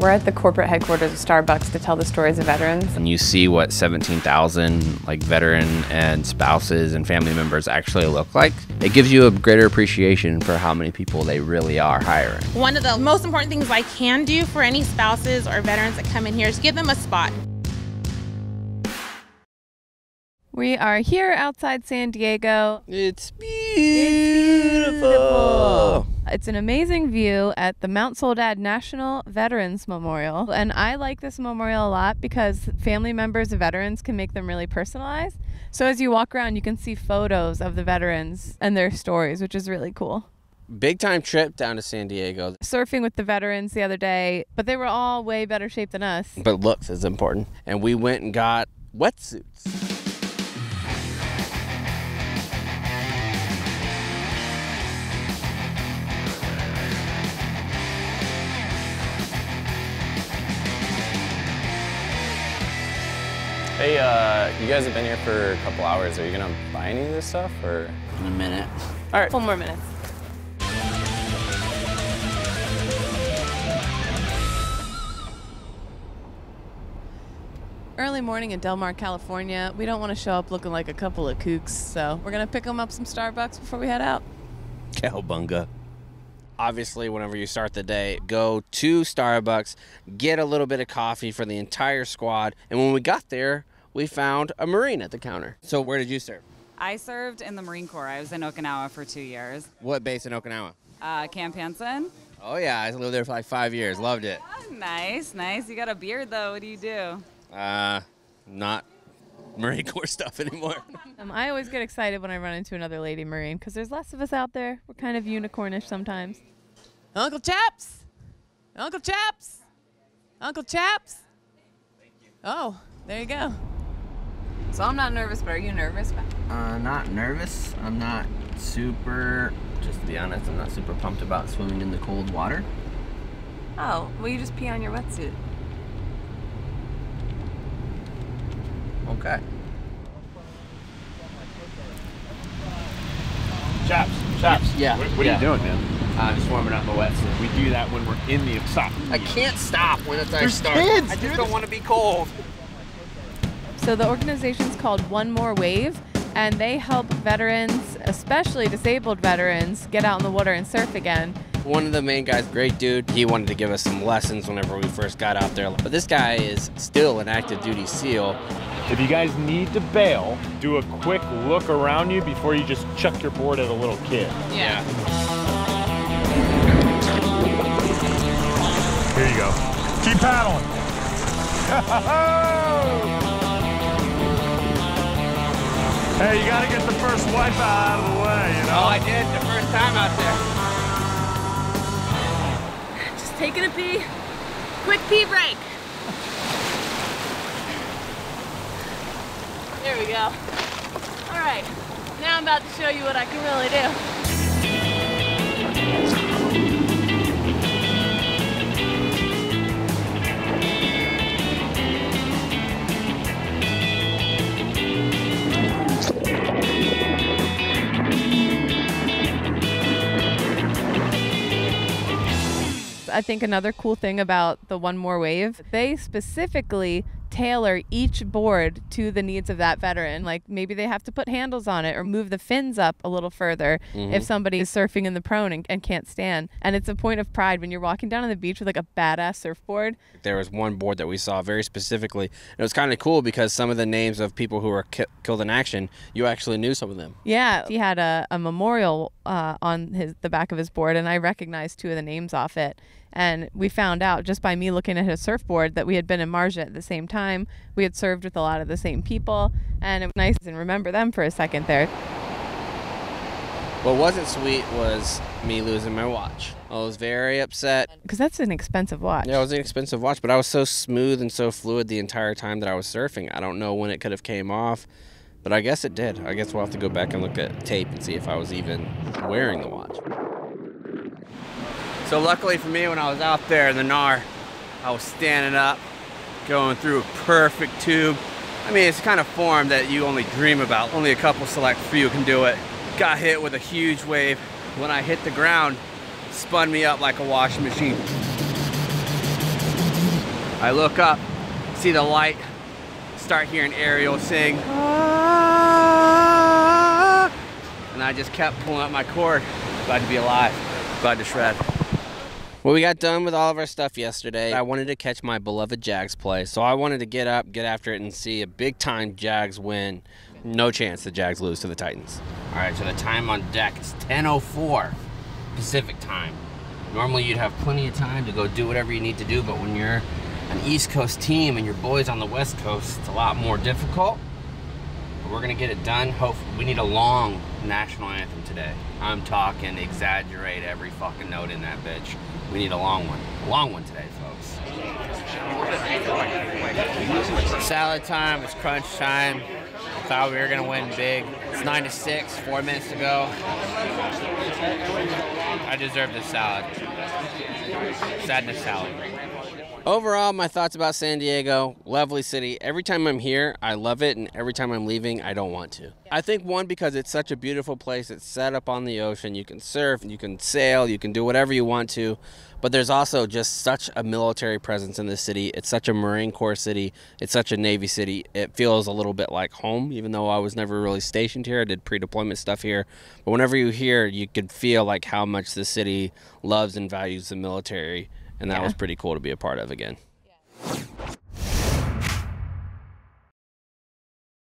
We're at the corporate headquarters of Starbucks to tell the stories of veterans. And you see what 17,000 like veteran and spouses and family members actually look like. It gives you a greater appreciation for how many people they really are hiring. One of the most important things I can do for any spouses or veterans that come in here is give them a spot. We are here outside San Diego. It's beautiful. It's an amazing view at the Mount Soledad National Veterans Memorial. And I like this memorial a lot because family members of veterans can make them really personalized. So as you walk around, you can see photos of the veterans and their stories, which is really cool. Big time trip down to San Diego. Surfing with the veterans the other day, but they were all way better shape than us. But looks is important. And we went and got wetsuits. Hey, you guys have been here for a couple hours. Are you gonna buy any of this stuff, or? In a minute. All right. 4 more minutes. Early morning in Del Mar, California. We don't want to show up looking like a couple of kooks, so we're gonna pick them up some Starbucks before we head out. Cowabunga. Obviously, whenever you start the day, go to Starbucks, get a little bit of coffee for the entire squad. And when we got there, we found a Marine at the counter. So where did you serve? I served in the Marine Corps. I was in Okinawa for 2 years. What base in Okinawa? Camp Hansen. Oh yeah, I lived there for like 5 years. Loved it. Nice, nice. You got a beard though. What do you do? Not Marine Corps stuff anymore. I always get excited when I run into another lady Marine because there's less of us out there. We're kind of unicornish sometimes. Uncle Chaps! Uncle Chaps! Uncle Chaps! Oh, there you go. So I'm not nervous, but are you nervous? Not nervous. I'm not super, just to be honest, I'm not super pumped about swimming in the cold water. Oh, well you just pee on your wetsuit. Okay. Chaps. Yeah. What are you doing, man? Just warming up my wetsuit. We do that when we're in the stop. I can't stop when I start. Kids, I just don't want to be cold. So the organization's called One More Wave, and they help veterans, especially disabled veterans, get out in the water and surf again. One of the main guys, great dude, he wanted to give us some lessons whenever we first got out there. But this guy is still an active duty SEAL. If you guys need to bail, do a quick look around you before you just chuck your board at a little kid. Yeah. Here you go. Keep paddling. Hey, you gotta get the first wipe out of the way, you know? Oh, I did the first time out there. Just taking a pee. Quick pee break. There we go. All right, now I'm about to show you what I can really do. I think another cool thing about the One More Wave, they specifically tailor each board to the needs of that veteran. Like maybe they have to put handles on it or move the fins up a little further if somebody is surfing in the prone and can't stand. And it's a point of pride when you're walking down on the beach with like a badass surfboard. There was one board that we saw very specifically. And it was kind of cool because some of the names of people who were killed in action, you actually knew some of them. Yeah, he had a memorial on the back of his board, and I recognized 2 of the names off it. And we found out just by me looking at his surfboard that we had been in Marja at the same time. We had served with a lot of the same people, and it was nice to remember them for a second there. What wasn't sweet was me losing my watch. I was very upset. Because that's an expensive watch. Yeah, it was an expensive watch, but I was so smooth and so fluid the entire time that I was surfing. I don't know when it could have came off, but I guess it did. I guess we'll have to go back and look at tape and see if I was even wearing the watch. So luckily for me, when I was out there in the NAR, I was standing up, going through a perfect tube. I mean, it's the kind of form that you only dream about. Only a couple select few can do it. Got hit with a huge wave. When I hit the ground, spun me up like a washing machine. I look up, see the light, start hearing Ariel sing. And I just kept pulling up my cord. Glad to be alive. Glad to shred. Well, we got done with all of our stuff yesterday. I wanted to catch my beloved Jags play, so I wanted to get up, get after it, and see a big-time Jags win. No chance the Jags lose to the Titans. All right, so the time on deck is 10:04 Pacific time. Normally, you'd have plenty of time to go do whatever you need to do, but when you're an East Coast team and your boys on the West Coast, it's a lot more difficult. But we're gonna get it done. Hopefully, we need a long national anthem today. I'm talking exaggerate every fucking note in that bitch. We need a long one. A long one today, folks. Salad time, it's crunch time. I thought we were gonna win big. It's 9-6, 4 minutes to go. I deserve this salad. Sadness salad. Overall, my thoughts about San Diego, lovely city. Every time I'm here, I love it, and every time I'm leaving, I don't want to. I think, one, because it's such a beautiful place. It's set up on the ocean. You can surf, you can sail, you can do whatever you want to. But there's also just such a military presence in this city. It's such a Marine Corps city. It's such a Navy city. It feels a little bit like home, even though I was never really stationed here. I did pre-deployment stuff here. But whenever you're here, you could feel like how much the city loves and values the military. And that was pretty cool to be a part of again. Yeah.